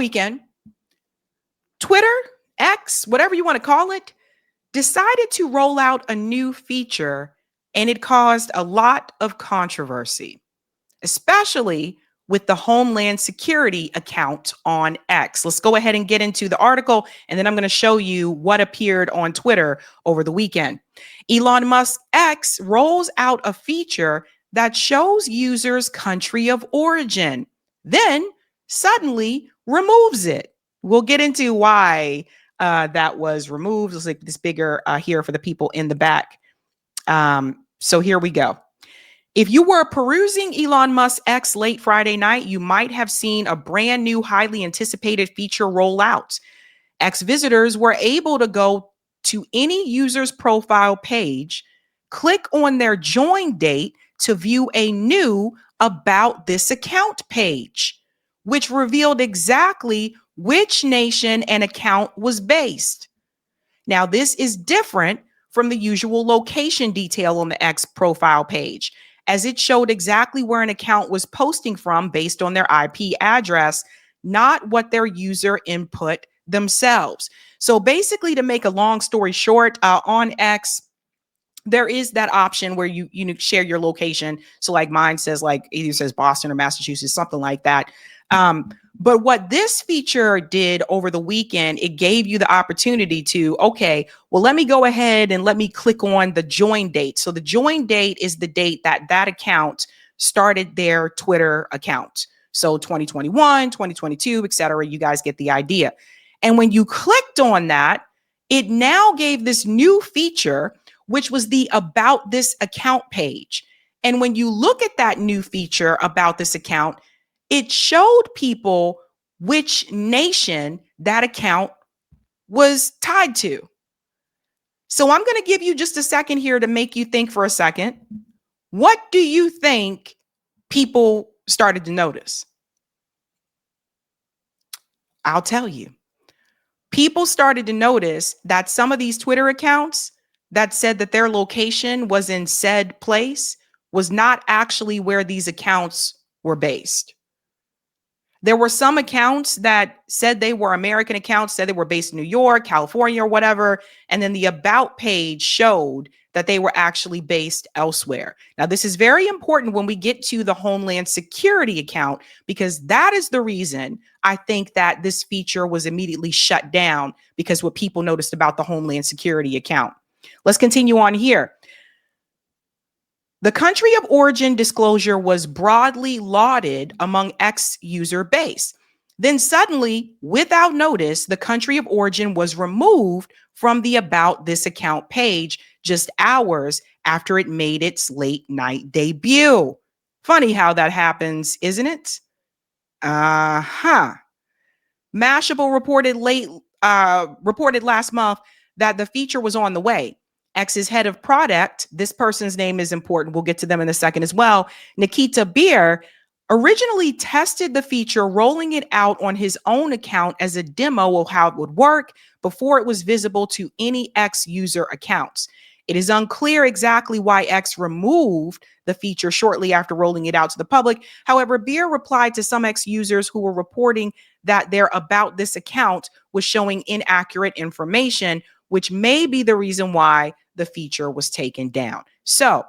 weekend, Twitter, X, whatever you want to call it, decided to roll out a new feature, and it caused a lot of controversy, especially with the Homeland Security account on X. Let's go ahead and get into the article, and then I'm going to show you what appeared on Twitter over the weekend. Elon Musk X rolls out a feature that shows users' country of origin, then suddenly removes it. We'll get into why that was removed. It's like this bigger here for the people in the back. So here we go. If you were perusing Elon Musk X late Friday night, you might have seen a brand new, highly anticipated feature roll out. X visitors were able to go to any user's profile page, click on their join date to view a new About This Account page, which revealed exactly which nation an account was based. Now, this is different from the usual location detail on the X profile page, as it showed exactly where an account was posting from based on their IP address, not what their user input themselves. So basically, to make a long story short, on X, there is that option where you share your location. So like mine says, like either says Boston or Massachusetts, something like that. But what this feature did over the weekend, it gave you the opportunity to, okay, well, let me go ahead and let me click on the join date. So the join date is the date that that account started their Twitter account. So 2021, 2022, et cetera. You guys get the idea. And when you clicked on that, it now gave this new feature, which was the About This Account page. And when you look at that new feature about this account, it showed people which nation that account was tied to. So I'm going to give you just a second here to make you think for a second. What do you think people started to notice? I'll tell you. People started to notice that some of these Twitter accounts that said that their location was in said place was not actually where these accounts were based. There were some accounts that said they were American accounts, said they were based in New York, California, or whatever. And then the About page showed that they were actually based elsewhere. Now, this is very important when we get to the Homeland Security account, because that is the reason I think that this feature was immediately shut down, because what people noticed about the Homeland Security account. Let's continue on here. The country of origin disclosure was broadly lauded among X user base. Then suddenly, without notice, the country of origin was removed from the About This Account page just hours after it made its late night debut. Funny how that happens, isn't it? Mashable reported last month that the feature was on the way. X's head of product, this person's name is important, we'll get to them in a second as well, Nikita Beer, originally tested the feature, rolling it out on his own account as a demo of how it would work before it was visible to any X user accounts. It is unclear exactly why X removed the feature shortly after rolling it out to the public. However, Beer replied to some X users who were reporting that their About This account was showing inaccurate information, which may be the reason why the feature was taken down. So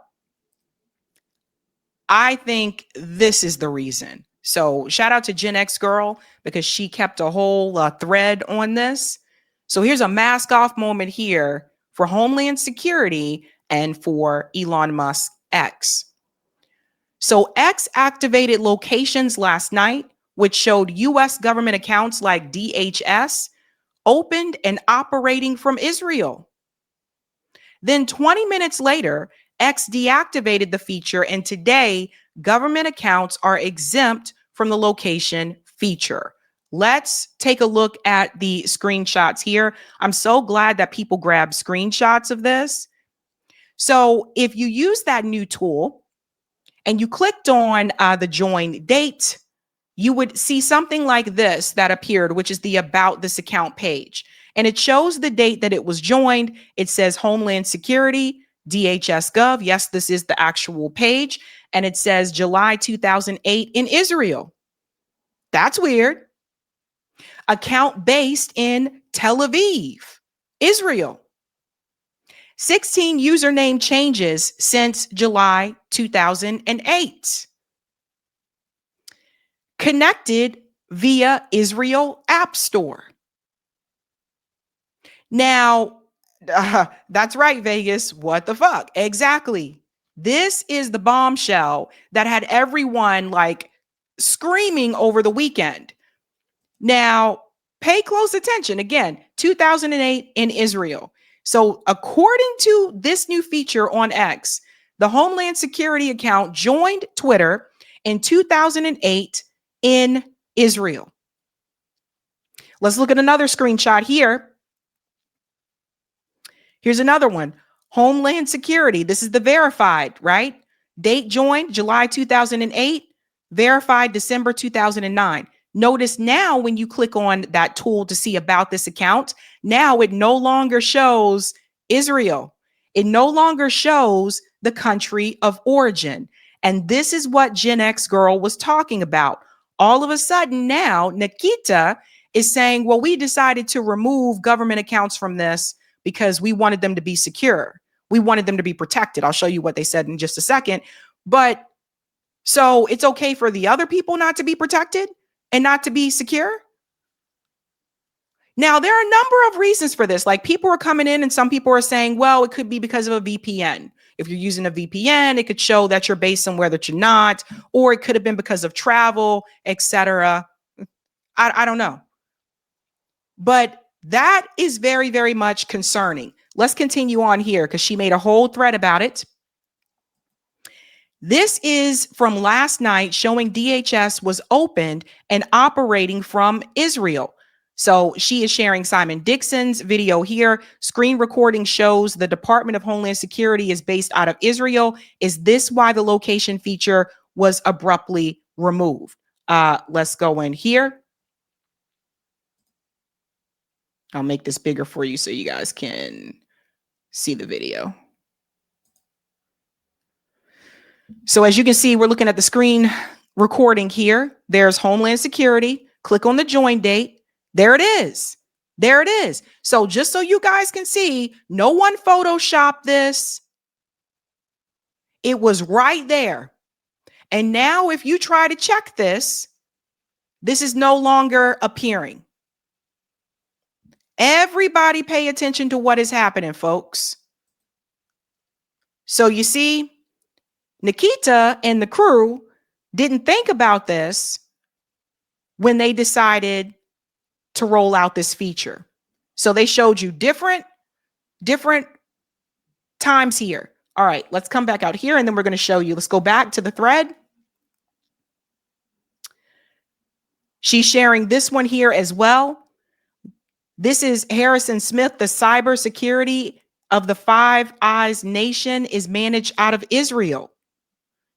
I think this is the reason. So shout out to Gen X Girl, because she kept a whole thread on this. So here's a mask off moment here for Homeland Security and for Elon Musk X. So X activated locations last night, which showed US government accounts like DHS opened and operating from Israel. Then 20 minutes later, X deactivated the feature, and today government accounts are exempt from the location feature. Let's take a look at the screenshots here. I'm so glad that people grab screenshots of this. So if you use that new tool and you clicked on the join date, you would see something like this that appeared, which is the About This Account page. And it shows the date that it was joined. It says Homeland Security, DHS Gov. Yes, this is the actual page. And it says July 2008 in Israel. That's weird. account based in Tel Aviv, Israel. 16 username changes since July 2008. Connected via Israel App Store. Now, that's right, Vegas. What the fuck? Exactly. This is the bombshell that had everyone like screaming over the weekend. Now, pay close attention. Again, 2008 in Israel. So according to this new feature on X, the Homeland Security account joined Twitter in 2008 in Israel. Let's look at another screenshot here. Here's another one. Homeland Security. This is the verified, right? Date joined July 2008, verified December 2009. Notice now when you click on that tool to see about this account, now it no longer shows Israel. It no longer shows the country of origin. And this is what Gen X girl was talking about. All of a sudden now, Nikita is saying, well, we decided to remove government accounts from this because we wanted them to be secure. We wanted them to be protected. I'll show you what they said in just a second. But so it's okay for the other people not to be protected and not to be secure? Now, there are a number of reasons for this. Like people are coming in and some people are saying, well, it could be because of a VPN. If you're using a VPN, it could show that you're based somewhere that you're not, or it could have been because of travel, etc. I don't know. But that is very, very much concerning. Let's continue on here because she made a whole thread about it. This is from last night showing DHS was opened and operating from Israel. So she is sharing Simon Dixon's video here. Screen recording shows the Department of Homeland Security is based out of Israel. Is this why the location feature was abruptly removed? Let's go in here. I'll make this bigger for you so you guys can see the video. So as you can see, we're looking at the screen recording here. There's Homeland Security. Click on the join date. There it is. There it is. So just so you guys can see, no one photoshopped this. It was right there. And now if you try to check this, this is no longer appearing. Everybody pay attention to what is happening, folks. So you see, Nikita and the crew didn't think about this when they decided to roll out this feature. So they showed you different times here. All right, let's come back out here and then we're going to show you. Let's go back to the thread. She's sharing this one here as well. This is Harrison Smith. The cybersecurity of the Five Eyes Nation is managed out of Israel.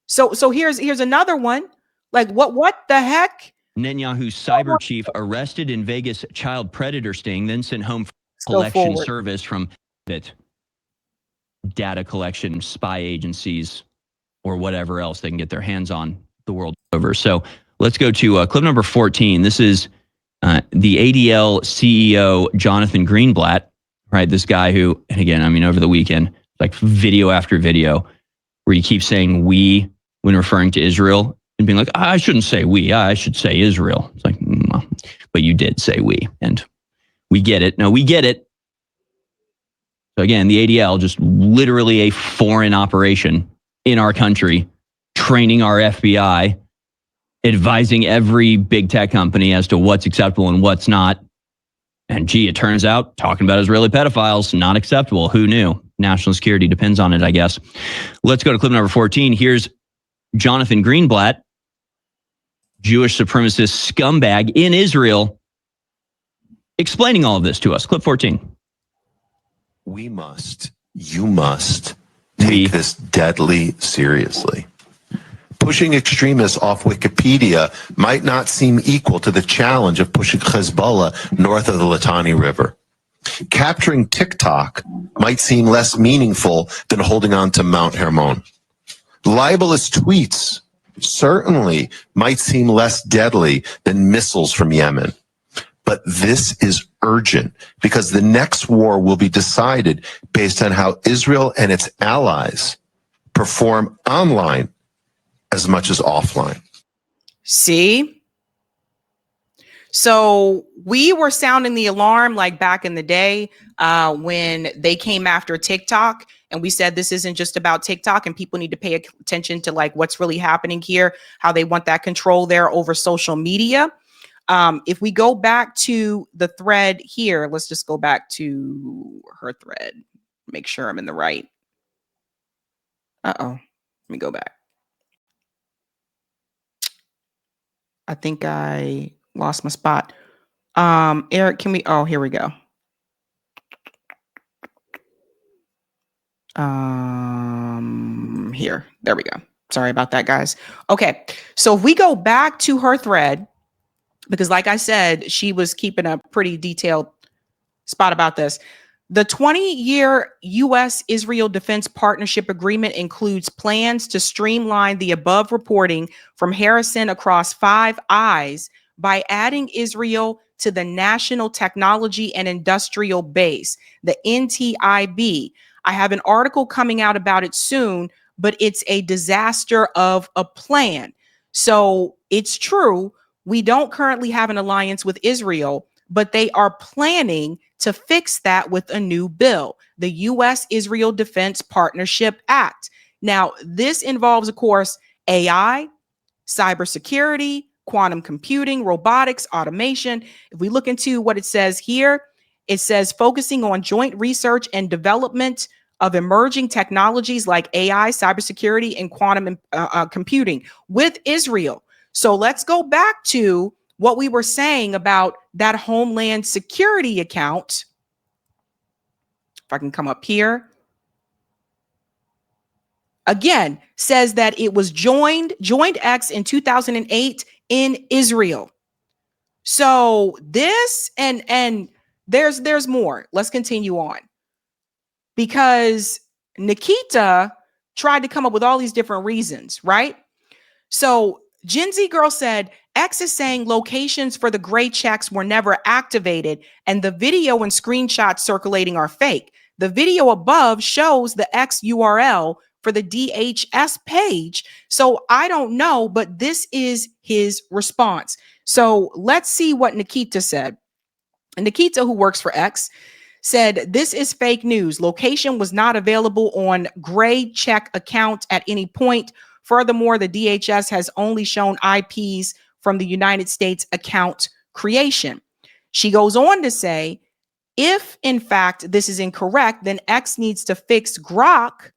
So here's another one. Like what the heck? Netanyahu's cyber chief arrested in Vegas child predator sting, then sent home for collection service from that data collection spy agencies or whatever else they can get their hands on the world over. So let's go to clip number 14. This is the ADL CEO, Jonathan Greenblatt, right? This guy who, and again, I mean, over the weekend, like video after video where you keep saying we when referring to Israel and being like, I shouldn't say we, I should say Israel. It's like, but you did say we, and we get it. No, we get it. So again, the ADL, just literally a foreign operation in our country, training our FBI, advising every big tech company as to what's acceptable and what's not. And gee, it turns out talking about Israeli pedophiles, not acceptable. Who knew? National security depends on it, I guess. Let's go to clip number 14. Here's Jonathan Greenblatt, Jewish supremacist scumbag in Israel, explaining all of this to us. Clip 14. You must take this deadly seriously. Pushing extremists off Wikipedia might not seem equal to the challenge of pushing Hezbollah north of the Litani River. Capturing TikTok might seem less meaningful than holding on to Mount Hermon. Libelous tweets certainly might seem less deadly than missiles from Yemen. But this is urgent because the next war will be decided based on how Israel and its allies perform online as much as offline. See? So we were sounding the alarm like back in the day when they came after TikTok, and we said this isn't just about TikTok and people need to pay attention to like what's really happening here, how they want that control there over social media. If we go back to the thread here, let's just go back to her thread, make sure I'm in the right. Let me go back. I think I lost my spot. Eric, can we, here we go. Here, there we go. Sorry about that, guys. Okay. So if we go back to her thread, because like I said, she was keeping a pretty detailed spot about this. The 20-year U.S.-Israel Defense Partnership Agreement includes plans to streamline the above reporting from Harrison across 5 eyes by adding Israel to the National Technology and Industrial Base, the NTIB. I have an article coming out about it soon, but it's a disaster of a plan. So it's true, we don't currently have an alliance with Israel, but they are planning to fix that with a new bill, the U.S.-Israel Defense Partnership Act. Now, this involves, of course, AI, cybersecurity, quantum computing, robotics, automation. If we look into what it says here, it says focusing on joint research and development of emerging technologies like AI, cybersecurity, and quantum computing with Israel. So let's go back to what we were saying about that Homeland Security account. If I can come up here. Again, says that it was joined X in 2008 in Israel. So this and there's more. Let's continue on. Because Nikita tried to come up with all these different reasons, right? So Gen Z Girl said, X is saying locations for the gray checks were never activated and the video and screenshots circulating are fake. The video above shows the X URL for the DHS page. So I don't know, but this is his response. So let's see what Nikita said. And Nikita, who works for X, said, this is fake news. Location was not available on gray check account at any point. Furthermore, the DHS has only shown IPs from the United States account creation. She goes on to say, if in fact this is incorrect, then X needs to fix Grok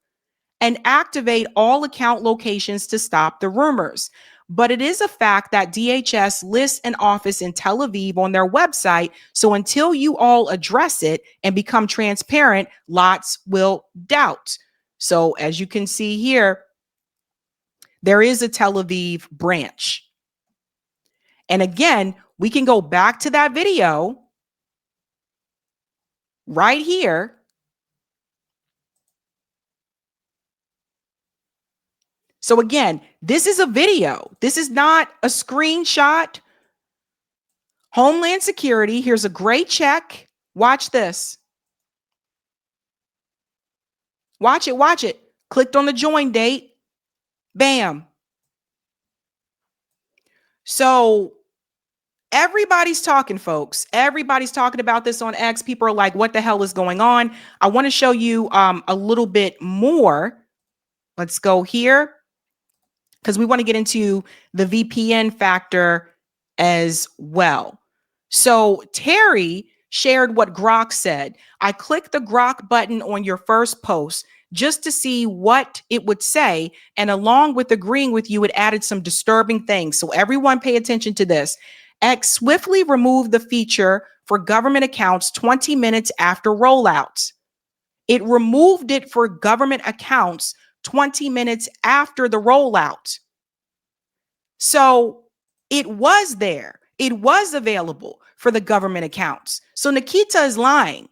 and activate all account locations to stop the rumors. But it is a fact that DHS lists an office in Tel Aviv on their website. So until you all address it and become transparent, lots will doubt. So as you can see here, there is a Tel Aviv branch. And again, we can go back to that video right here. So again, this is a video. This is not a screenshot. Homeland Security, here's a gray check. Watch this. Watch it, watch it. Clicked on the join date. Bam. So everybody's talking, folks. Everybody's talking about this on X. People are like, what the hell is going on? I want to show you a little bit more. Let's go here, because we want to get into the VPN factor as well. So Terry shared what Grok said. I clicked the Grok button on your first post just to see what it would say. And along with agreeing with you, it added some disturbing things. So everyone pay attention to this. X swiftly removed the feature for government accounts 20 minutes after rollout. It removed it for government accounts 20 minutes after the rollout. So it was there. It was available for the government accounts. So Nikita is lying.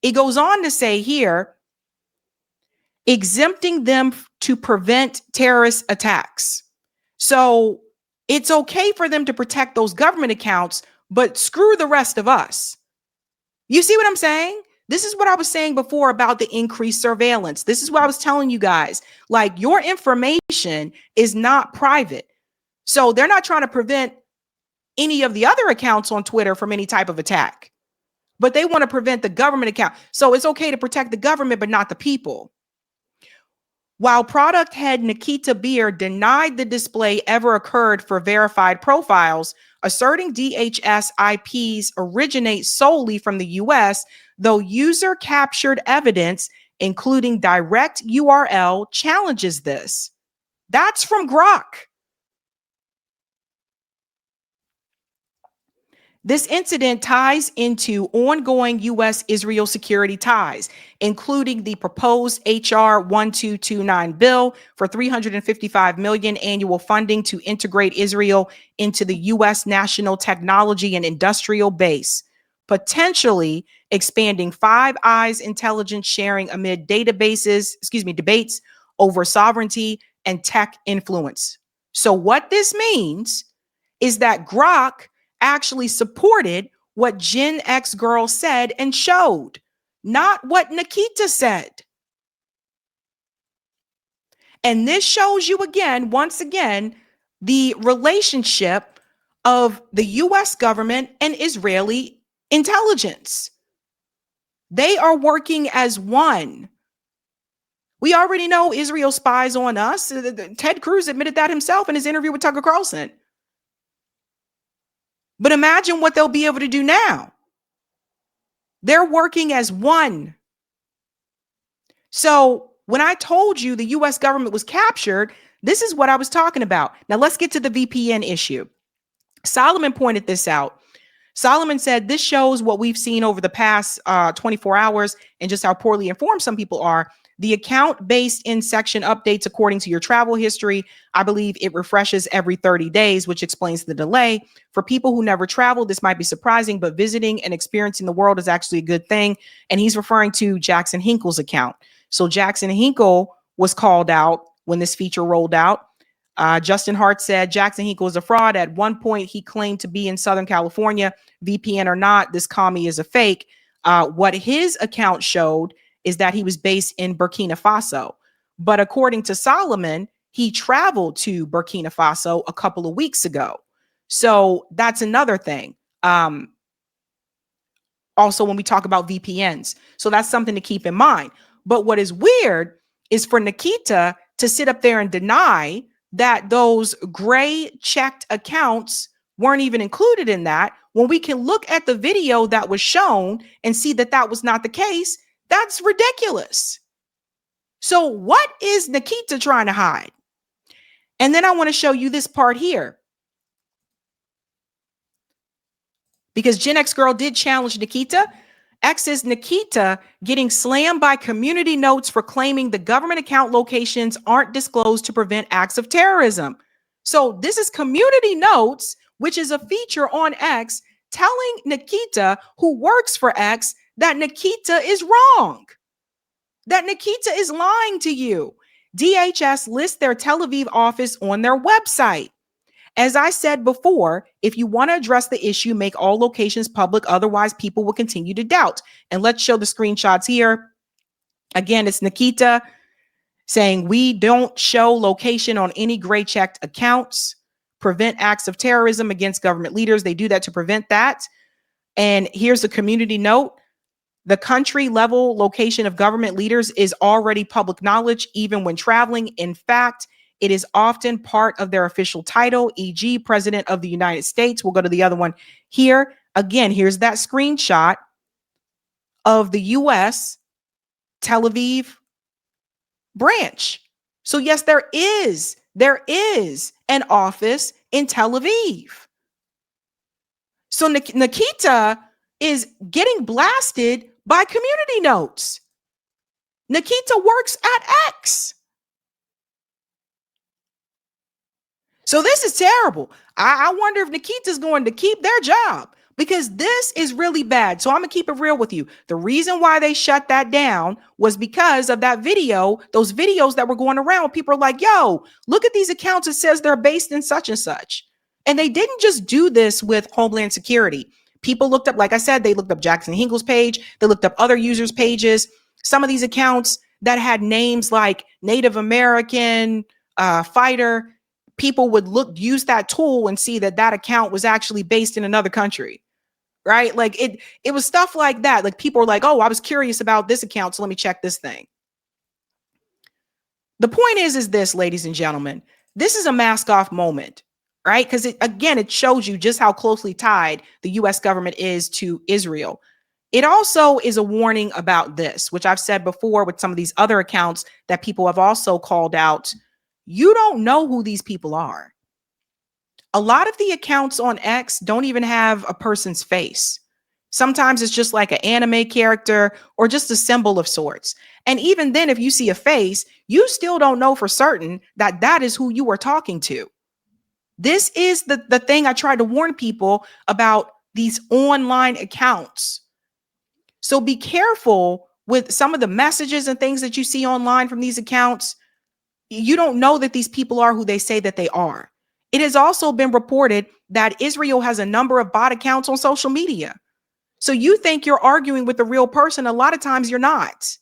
It goes on to say here, exempting them to prevent terrorist attacks. So it's okay for them to protect those government accounts, but screw the rest of us. You see what I'm saying? This is what I was saying before about the increased surveillance. This is what I was telling you guys. Like, your information is not private. So they're not trying to prevent any of the other accounts on Twitter from any type of attack, but they want to prevent the government account. So it's okay to protect the government, but not the people. While product head Nikita Beer denied the display ever occurred for verified profiles, asserting DHS IPs originate solely from the US, though user captured evidence, including direct URL, challenges this. That's from Grok. This incident ties into ongoing U.S.-Israel security ties, including the proposed H.R. 1229 bill for $355 million annual funding to integrate Israel into the U.S. national technology and industrial base, potentially expanding Five Eyes intelligence sharing amid debates over sovereignty and tech influence. So what this means is that Grok actually supported what Gen X girl said and showed, not what Nikita said. And this shows you again, once again, the relationship of the US government and Israeli intelligence. They are working as one. We already know Israel spies on us. Ted Cruz admitted that himself in his interview with Tucker Carlson. But imagine what they'll be able to do now. They're working as one. So when I told you the US government was captured, this is what I was talking about. Now let's get to the VPN issue. Solomon pointed this out. Solomon said this shows what we've seen over the past 24 hours and just how poorly informed some people are. The account based in section updates according to your travel history. I believe it refreshes every 30 days, which explains the delay. For people who never traveled, this might be surprising, but visiting and experiencing the world is actually a good thing. And he's referring to Jackson Hinkle's account. So Jackson Hinkle was called out when this feature rolled out. Justin Hart said Jackson Hinkle is a fraud. At one point, he claimed to be in Southern California. VPN or not, this commie is a fake. What his account showed is that he was based in Burkina Faso. But according to Solomon, he traveled to Burkina Faso a couple of weeks ago. So that's another thing. Also, when we talk about VPNs. So that's something to keep in mind. But what is weird is for Nikita to sit up there and deny that those gray checked accounts weren't even included in that, when we can look at the video that was shown and see that that was not the case. That's ridiculous. So what is Nikita trying to hide? And then I want to show you this part here. Because Gen X girl did challenge Nikita. X is Nikita getting slammed by community notes for claiming the government account locations aren't disclosed to prevent acts of terrorism. So this is community notes, which is a feature on X, telling Nikita, who works for X, that Nikita is wrong, that Nikita is lying to you. DHS lists their Tel Aviv office on their website. As I said before, if you want to address the issue, make all locations public. Otherwise, people will continue to doubt. And let's show the screenshots here. Again, it's Nikita saying we don't show location on any gray checked accounts, prevent acts of terrorism against government leaders. They do that to prevent that. And here's a community note. The country level location of government leaders is already public knowledge, even when traveling. In fact, it is often part of their official title, e.g. President of the United States. We'll go to the other one here. Again, here's that screenshot of the U.S. Tel Aviv branch. So yes, there is an office in Tel Aviv. So Nikita is getting blasted by community notes. Nikita works at X. So this is terrible. I wonder if Nikita's going to keep their job, because this is really bad. So I'm going to keep it real with you. The reason why they shut that down was because of that video, those videos that were going around. People are like, yo, look at these accounts. It says they're based in such and such. And they didn't just do this with Homeland Security. People looked up, like I said, they looked up Jackson Hinkle's page. They looked up other users' pages. Some of these accounts that had names like Native American fighter, people would use that tool and see that that account was actually based in another country, right? Like it was stuff like that. Like people were like, oh, I was curious about this account, so let me check this thing. The point is this, ladies and gentlemen, this is a mask off moment, right? Because it shows you just how closely tied the US government is to Israel. It also is a warning about this, which I've said before with some of these other accounts that people have also called out. You don't know who these people are. A lot of the accounts on X don't even have a person's face. Sometimes it's just like an anime character or just a symbol of sorts. And even then, if you see a face, you still don't know for certain that that is who you are talking to. This is the thing I try to warn people about, these online accounts. So be careful with some of the messages and things that you see online from these accounts. You don't know that these people are who they say that they are. It has also been reported that Israel has a number of bot accounts on social media. So you think you're arguing with a real person. A lot of times you're not.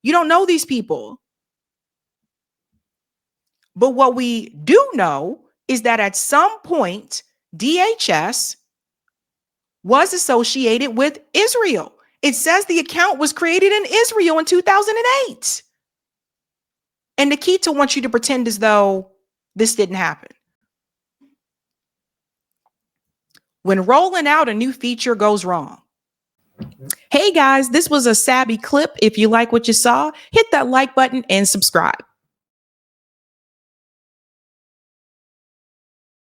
You don't know these people. But what we do know is that at some point, DHS was associated with Israel. It says the account was created in Israel in 2008. And Nikita wants you to pretend as though this didn't happen. When rolling out a new feature goes wrong. Hey guys, this was a Sabby clip. If you like what you saw, hit that like button and subscribe.